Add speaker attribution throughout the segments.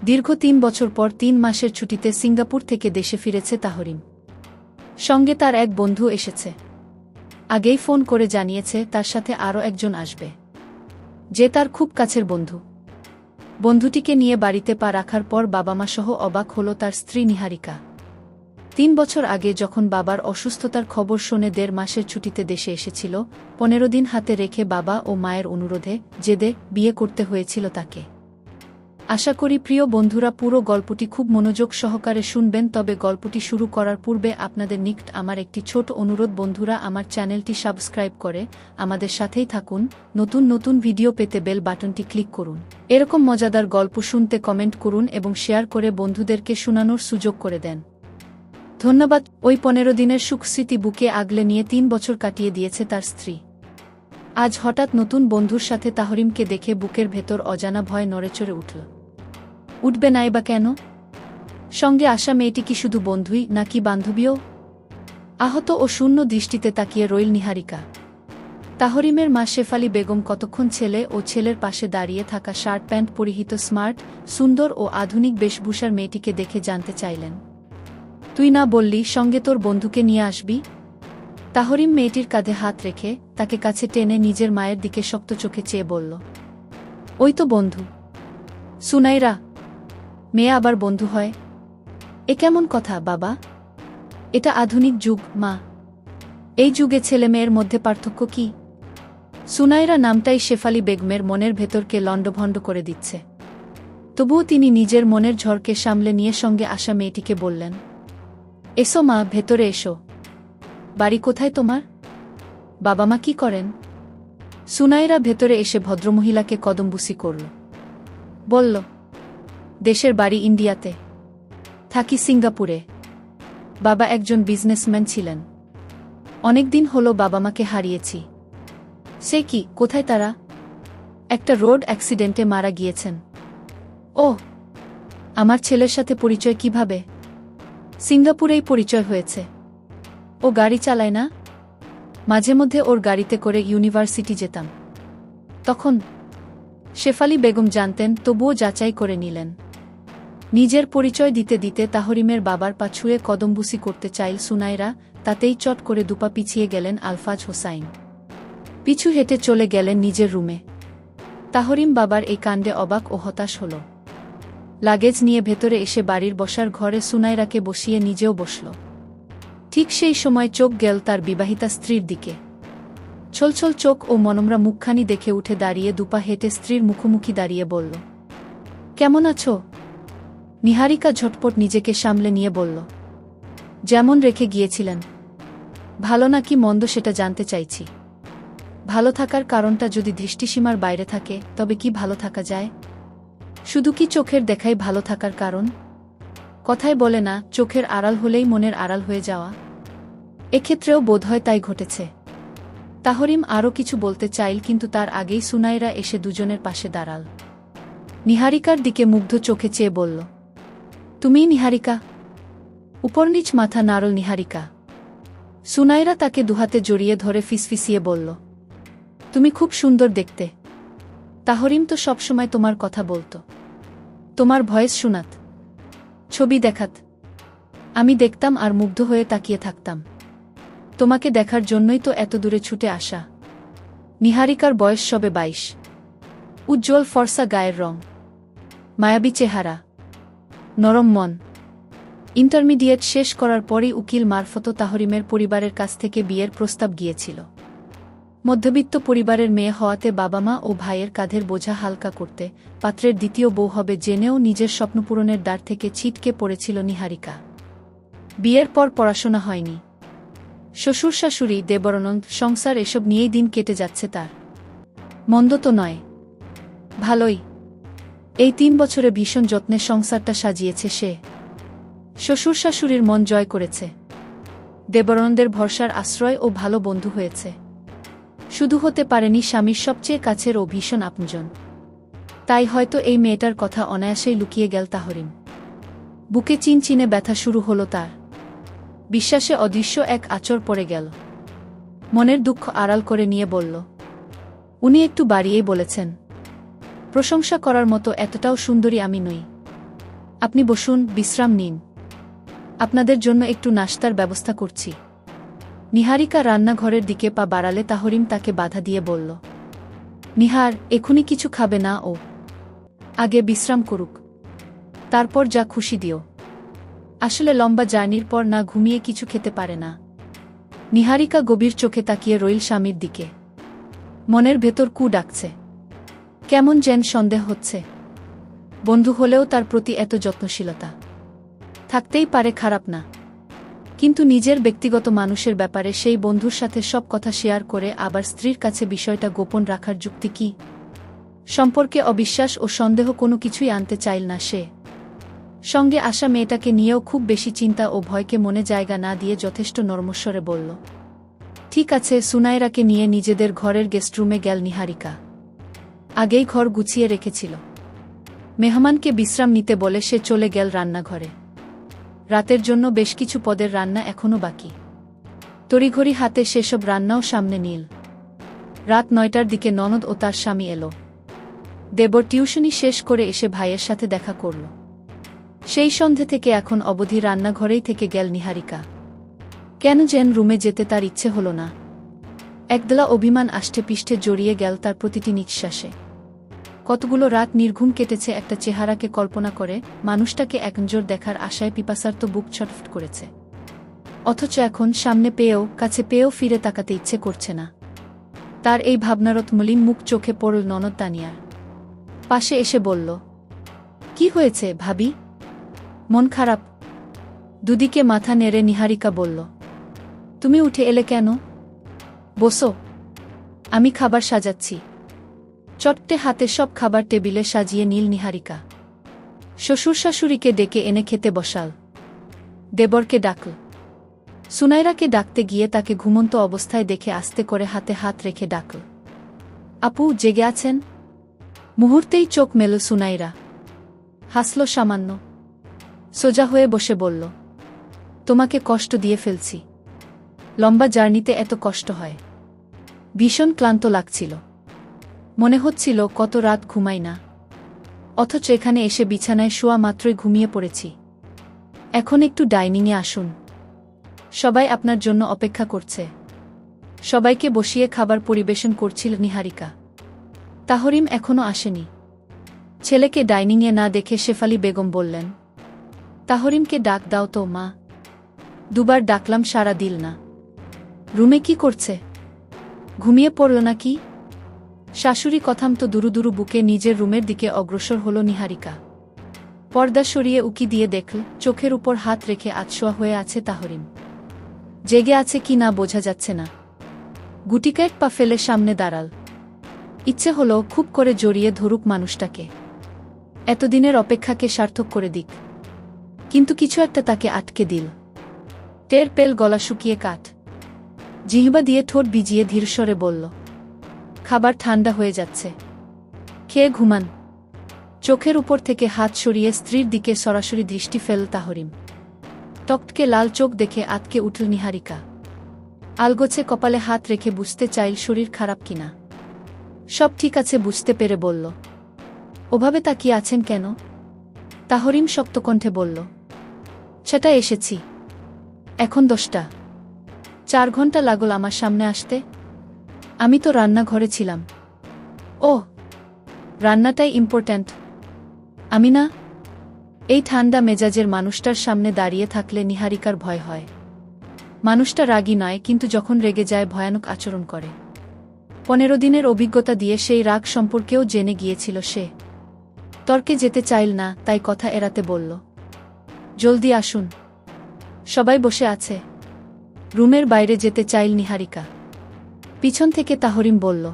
Speaker 1: দীর্ঘ ৩ বছর পর ৩ মাসের ছুটিতে সিঙ্গাপুর থেকে দেশে ফিরেছে তাহরিম। সঙ্গে তার এক বন্ধু এসেছে। আগেই ফোন করে জানিয়েছে তার সাথে আরও একজন আসবে, যে তার খুব কাছের বন্ধু। বন্ধুটিকে নিয়ে বাড়িতে পা রাখার পর বাবা মা সহ অবাক হল তার স্ত্রী নিহারিকা। ৩ বছর আগে যখন বাবার অসুস্থতার খবর শুনে ১.৫ মাসের ছুটিতে দেশে এসেছিল, ১৫ দিন হাতে রেখে বাবা ও মায়ের অনুরোধে জেদে বিয়ে করতে হয়েছিল তাকে। আশা করি প্রিয় বন্ধুরা পুরো গল্পটি খুব মনোযোগ সহকারে শুনবেন। তবে গল্পটি শুরু করার পূর্বে আপনাদের নিকট আমার একটি ছোট অনুরোধ, বন্ধুরা আমার চ্যানেলটি সাবস্ক্রাইব করে আমাদের সাথেই থাকুন। নতুন নতুন ভিডিও পেতে বেল বাটনটি ক্লিক করুন। এরকম মজাদার গল্প শুনতে কমেন্ট করুন এবং শেয়ার করে বন্ধুদেরকে শোনানোর সুযোগ করে দেন। ধন্যবাদ। ওই ১৫ দিনের সুখস্মৃতি বুকে আগলে নিয়ে ৩ বছর কাটিয়ে দিয়েছে তার স্ত্রী। আজ হঠাৎ নতুন বন্ধুর সাথে তাহরিমকে দেখে বুকের ভেতর অজানা ভয় নড়েচড়ে উঠল। উঠবে নাই বা কেন? সঙ্গে আসা মেয়েটি কি শুধু বন্ধুই নাকি বান্ধবীও? আহত ও শূন্য দৃষ্টিতে তাকিয়ে রইল নিহারিকা। তাহরিমের মা শেফালি বেগম কতক্ষণ ছেলে ও ছেলের পাশে দাঁড়িয়ে থাকা শার্ট প্যান্ট পরিহিত স্মার্ট, সুন্দর ও আধুনিক বেশভূষার মেয়েটিকে দেখে জানতে চাইলেন, তুই না বললি সঙ্গে তোর বন্ধুকে নিয়ে আসবি? তাহরিম মেয়েটির কাঁধে হাত রেখে তাকে কাছে টেনে নিজের মায়ের দিকে শক্ত চোখে চেয়ে বলল, ওই তো বন্ধু। সুনাইরা, মেয়ে আবার বন্ধু হয়? এ কেমন কথা বাবা? এটা আধুনিক যুগ মা। এই যুগে ছেলে মেয়ের মধ্যে পার্থক্য কি? সুনাইরা নামটাই শেফালি বেগমের মনের ভেতরকে লণ্ডভণ্ড করে দিচ্ছে। তবুও তিনি নিজের মনের ঝড়কে সামলে নিয়ে সঙ্গে আসা মেয়েটিকে বললেন, এসো মা, ভেতরে এসো। বাড়ি কোথায় তোমার? বাবা মা কি করেন? সুনাইরা ভেতরে এসে ভদ্রমহিলাকে কদমবুসি করল। বলল, দেশের বাড়ি ইন্ডিয়াতে, থাকি সিঙ্গাপুরে। বাবা একজন বিজনেসম্যান ছিলেন। অনেকদিন হলো বাবা মাকে হারিয়েছি। সে কি, কোথায় তারা? একটা রোড অ্যাক্সিডেন্টে মারা গিয়েছেন। ওহ, আমার ছেলের সাথে পরিচয় কিভাবে? সিঙ্গাপুরেই পরিচয় হয়েছে। ও গাড়ি চালায় না? মাঝে মধ্যে ওর গাড়িতে করে ইউনিভার্সিটি যেতাম। তখন শেফালি বেগম জানতেন, তবুও যাচাই করে নিলেন। নিজের পরিচয় দিতে দিতে তাহরিমের বাবার পা ছুঁয়ে কদমবুসি করতে চাইল সুনাইরা, তাতেই চট করে দুপা পিছিয়ে গেলেন আলফাজ হোসাইন। পিছু হেঁটে চলে গেলেন নিজের রুমে। তাহরিম বাবার এই কাণ্ডে অবাক ও হতাশ হল। লাগেজ নিয়ে ভেতরে এসে বাড়ির বসার ঘরে সুনাইরাকে বসিয়ে নিজেও বসল। ঠিক সেই সময় চোখ গেল তার বিবাহিতা স্ত্রীর দিকে। ছলছল চোখ ও মনমরা মুখখানি দেখে উঠে দাঁড়িয়ে দুপা হেঁটে স্ত্রীর মুখোমুখি দাঁড়িয়ে বলল, কেমন আছো? নিহারিকা ঝটপট নিজেকে সামলে নিয়ে বলল, যেমন রেখে গিয়েছিলেন। ভালো নাকি মন্দ সেটা জানতে চাইছি। ভালো থাকার কারণটা যদি দৃষ্টিসীমার বাইরে থাকে তবে কি ভালো থাকা যায়? শুধু কি চোখের দেখাই ভালো থাকার কারণ? কথায় বলে না, চোখের আড়াল হলেই মনের আড়াল হয়ে যাওয়া। এক্ষেত্রেও বোধহয় তাই ঘটেছে। তাহরিম আরও কিছু বলতে চাইল, কিন্তু তার আগেই সুনাইরা এসে দুজনের পাশে দাঁড়াল। নিহারিকার দিকে মুগ্ধ চোখে চেয়ে বলল, তুমিই নিহারিকা? উপরনিচ মাথা নাড়ল নিহারিকা। সুনাইরা তাকে দুহাতে জড়িয়ে ধরে ফিসফিসিয়ে বলল, তুমি খুব সুন্দর দেখতে। তাহরিম তো সবসময় তোমার কথা বলতো, তোমার ভয়েস শুনাত, ছবি দেখাত। আমি দেখতাম আর মুগ্ধ হয়ে তাকিয়ে থাকতাম। তোমাকে দেখার জন্যই তো এত দূরে ছুটে আসা। নিহারিকার বয়স সবে 22। উজ্জ্বল ফর্সা গায়ের রং, মায়াবী চেহারা, নরম মন। ইন্টারমিডিয়েট শেষ করার পরই উকিল মারফত তাহরিমের পরিবারের কাছ থেকে বিয়ের প্রস্তাব গিয়েছিল। মধ্যবিত্ত পরিবারের মেয়ে হওয়াতে বাবা মা ও ভাইয়ের কাঁধের বোঝা হালকা করতে পাত্রের দ্বিতীয় বউ হবে জেনেও নিজের স্বপ্নপূরণের দ্বার থেকে ছিটকে পড়েছিল নিহারিকা। বিয়ের পর পড়াশোনা হয়নি। শ্বশুর শাশুড়ি, দেবরনন্দ, সংসার এসব নিয়েই দিন কেটে যাচ্ছে তার। মন্দ তো নয়, ভালোই। এই 3 বছরে ভীষণ যত্নে সংসারটা সাজিয়েছে সে। শ্বশুর শাশুড়ির মন জয় করেছে। দেবরনন্দের ভরসার আশ্রয় ও ভালো বন্ধু হয়েছে। শুধু হতে পারেনি স্বামীর সবচেয়ে কাছের ও ভীষণ আপনজন। তাই হয়তো এই মেয়েটার কথা অনায়াসেই লুকিয়ে গেল তাহরিম। বুকে চিনচিনে ব্যথা শুরু হলো তার। বিশ্বাসে অদৃশ্য এক আঁচড় পড়ে গেল। মনের দুঃখ আড়াল করে নিয়ে বলল, উনি একটু বাড়িয়েই বলেছেন। প্রশংসা করার মতো এতটাও সুন্দরী আমি নই। আপনি বসুন, বিশ্রাম নিন। আপনাদের জন্য একটু নাশতার ব্যবস্থা করছি। নিহারিকা রান্নাঘরের দিকে পা বাড়ালে তাহরিম তাকে বাধা দিয়ে বলল, নিহার, এখুনি কিছু খাবে না ও। আগে বিশ্রাম করুক, তারপর যা খুশি দিও। আসলে লম্বা জার্নির পর না ঘুমিয়ে কিছু খেতে পারে না। নিহারিকা গভীর চোখে তাকিয়ে রইল স্বামীর দিকে। মনের ভেতর কু ডাকছে, কেমন যেন সন্দেহ হচ্ছে। বন্ধু হলেও তার প্রতি এত যত্নশীলতা থাকতেই পারে, খারাপ না। কিন্তু নিজের ব্যক্তিগত মানুষের ব্যাপারে সেই বন্ধুর সাথে সব কথা শেয়ার করে আবার স্ত্রীর কাছে বিষয়টা গোপন রাখার যুক্তি কি? সম্পর্কে অবিশ্বাস ও সন্দেহ কোনো কিছুই আনতে চাইল না সে। সঙ্গে আসা মেয়েটাকে নিয়েও খুব বেশি চিন্তা ও ভয়কে মনে জায়গা না দিয়ে যথেষ্ট নরমস্বরে বলল, ঠিক আছে। সুনাইরাকে নিয়ে নিজেদের ঘরের গেস্টরুমে গেল নিহারিকা। আগেই ঘর গুছিয়ে রেখেছিল। মেহমানকে বিশ্রাম নিতে বলে সে চলে গেল রান্নাঘরে। রাতের জন্য বেশ কিছু পদের রান্না এখনও বাকি। তড়িঘড়ি হাতে সেসব রান্নাও সামনে নিল। রাত 9টার দিকে ননদ ও তার স্বামী এলো। দেবর টিউশনি শেষ করে এসে ভাইয়ের সাথে দেখা করল। সেই সন্ধে থেকে এখন অবধি রান্নাঘরেই থেকে গেল নিহারিকা। কেন যেন রুমে যেতে তার ইচ্ছে হল না। একদলা অভিমান আষ্টে পিষ্টে জড়িয়ে গেল তার প্রতিটি নিঃশ্বাসে। কতগুলো রাত নির্ঘুম কেটেছে একটা চেহারাকে কল্পনা করে, মানুষটাকে একনজোর দেখার আশায় পিপাসার্ত বুক ছটফট করেছে। অথচ এখন সামনে পেয়েও, কাছে পেয়েও ফিরে তাকাতে ইচ্ছে করছে না তার। এই ভাবনারত মলিন মুখ চোখে পড়ল ননদ তানিয়ার। পাশে এসে বলল, কি হয়েছে ভাবি, মন খারাপ? দুদিকে মাথা নেড়ে নিহারিকা বলল, তুমি উঠে এলে কেন? বসো, আমি খাবার সাজাচ্ছি। চট্টে হাতে সব খাবার টেবিলে সাজিয়ে নীল নিহারিকা। শ্বশুর শাশুড়িকে ডেকে এনে খেতে বসাল। দেবরকে ডাকল। সুনাইরাকে ডাকতে গিয়ে তাকে ঘুমন্ত অবস্থায় দেখে আস্তে করে হাতে হাত রেখে ডাকল, আপু জেগে আছেন? মুহূর্তেই চোখ মেল সুনাইরা। হাসল সামান্য। সোজা হয়ে বসে বলল, তোমাকে কষ্ট দিয়ে ফেলছি। লম্বা জার্নিতে এত কষ্ট হয়। ভীষণ ক্লান্ত লাগছিল। মনে হচ্ছিল কত রাত ঘুমাই না, অথচ এখানে এসে বিছানায় শোয়া মাত্রই ঘুমিয়ে পড়েছি। এখন একটু ডাইনিংয়ে আসুন, সবাই আপনার জন্য অপেক্ষা করছে। সবাইকে বসিয়ে খাবার পরিবেশন করছিল নিহারিকা। তাহরিম এখনো আসেনি। ছেলেকে ডাইনিংয়ে না দেখে শেফালি বেগম বললেন, তাহরিমকে ডাক দাও তো মা। দুবার ডাকলাম, সাড়া দিল না। রুমে কি করছে? ঘুমিয়ে পড়ল নাকি? শাশুড়ি কথাম তো দুরু দুরু বুকে নিজের রুমের দিকে অগ্রসর হল নিহারিকা। পর্দা সরিয়ে উকি দিয়ে দেখল, চোখের উপর হাত রেখে আতশোয়া হয়ে আছে তাহরিম। জেগে আছে কি না বোঝা যাচ্ছে না। গুটিকায় পা ফেলে সামনে দাঁড়াল। ইচ্ছে হলো খুব করে জড়িয়ে ধরুক মানুষটাকে, এতদিনের অপেক্ষাকে সার্থক করে দিক। কিন্তু কিছু একটা তাকে আটকে দিল। টের পেল গলা শুকিয়ে কাঠ। জিহ্বা দিয়ে ঠোঁট ভিজিয়ে ধীরস্বরে বলল, খাবার ঠান্ডা হয়ে যাচ্ছে, খেয়ে ঘুমান। চোখের উপর থেকে হাত সরিয়ে স্ত্রীর দিকে সরাসরি দৃষ্টি ফেল তাহরিম। টকটকে লাল চোখ দেখে আতকে উঠল নিহারিকা। আলগোছে কপালে হাত রেখে বুঝতে চাইল শরীর খারাপ কিনা। সব ঠিক আছে বুঝতে পেরে বলল, ওভাবে তাকিয়ে আছেন কেন? তাহরিম শক্ত কণ্ঠে বলল, সেটা এসেছি। এখন 10টা। 4 ঘন্টা লাগল আমার সামনে আসতে। আমি তো রান্নাঘরে ছিলাম। ও, রান্নাটাই ইম্পর্ট্যান্ট, আমি না? এই ঠান্ডা মেজাজের মানুষটার সামনে দাঁড়িয়ে থাকলে নিহারিকার ভয় হয়। মানুষটা রাগী নয়, কিন্তু যখন রেগে যায় ভয়ানক আচরণ করে। 15 দিনের অভিজ্ঞতা দিয়ে সেই রাগ সম্পর্কেও জেনে গিয়েছিল সে। তর্কে যেতে চাইল না, তাই কথা এড়াতে বলল, জলদি আসুন, সবাই বসে আছে। রুমের বাইরে যেতে চাইল নিহারিকা। পিছন থেকে তাহরিম বলল,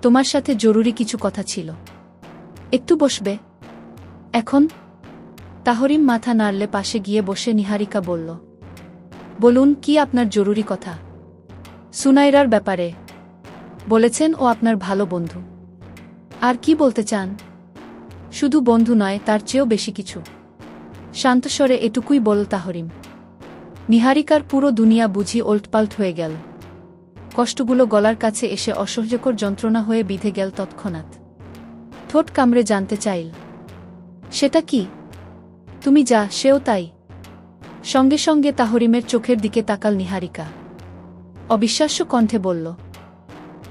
Speaker 1: তোমার সাথে জরুরি কিছু কথা ছিল, একটু বসবে? এখন? তাহরিম মাথা নাড়লে পাশে গিয়ে বসে নিহারিকা বলল, বলুন, কি আপনার জরুরি কথা? সুনাইরার ব্যাপারে বলেছেন, ও আপনার ভালো বন্ধু। আর কি বলতে চান? শুধু বন্ধু নয়, তার চেয়েও বেশি কিছু। শান্ত স্বরে এটুকুই বল তাহরিম। নিহারিকার পুরো দুনিয়া বুঝি ওল্টপাল্ট হয়ে গেল। কষ্টগুলো গলার কাছে এসে অসহ্যকর যন্ত্রণা হয়ে বিঁধে গেল তৎক্ষণাৎ। ঠোঁট কামড়ে জানতে চাইল, সেটা কি? তুমি যা, সেও তাই। সঙ্গে সঙ্গে তাহরিমের চোখের দিকে তাকাল নিহারিকা। অবিশ্বাস্য কণ্ঠে বলল,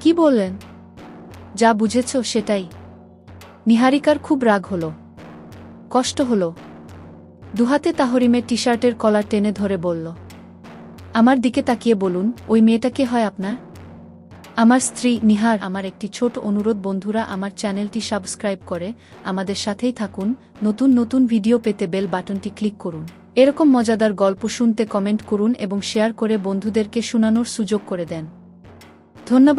Speaker 1: কি বললেন? যা বুঝেছ সেটাই। নিহারিকার খুব রাগ হল, কষ্ট হল। দুহাতে তাহরিমের টি শার্টের কলার টেনে ধরে বলল, আমার দিকে তাকিয়ে বলুন, ওই মেয়েটা কে হয় আপনার? আমার স্ত্রী নিহার। আমার একটি ছোট অনুরোধ, বন্ধুরা, আমার চ্যানেলটি সাবস্ক্রাইব করে আমাদের সাথেই থাকুন। নতুন নতুন ভিডিও পেতে বেল বাটনটি ক্লিক করুন। এরকম মজাদার গল্প শুনতে কমেন্ট করুন এবং শেয়ার করে বন্ধুদেরকে শোনানোর সুযোগ করে দেন। ধন্যবাদ।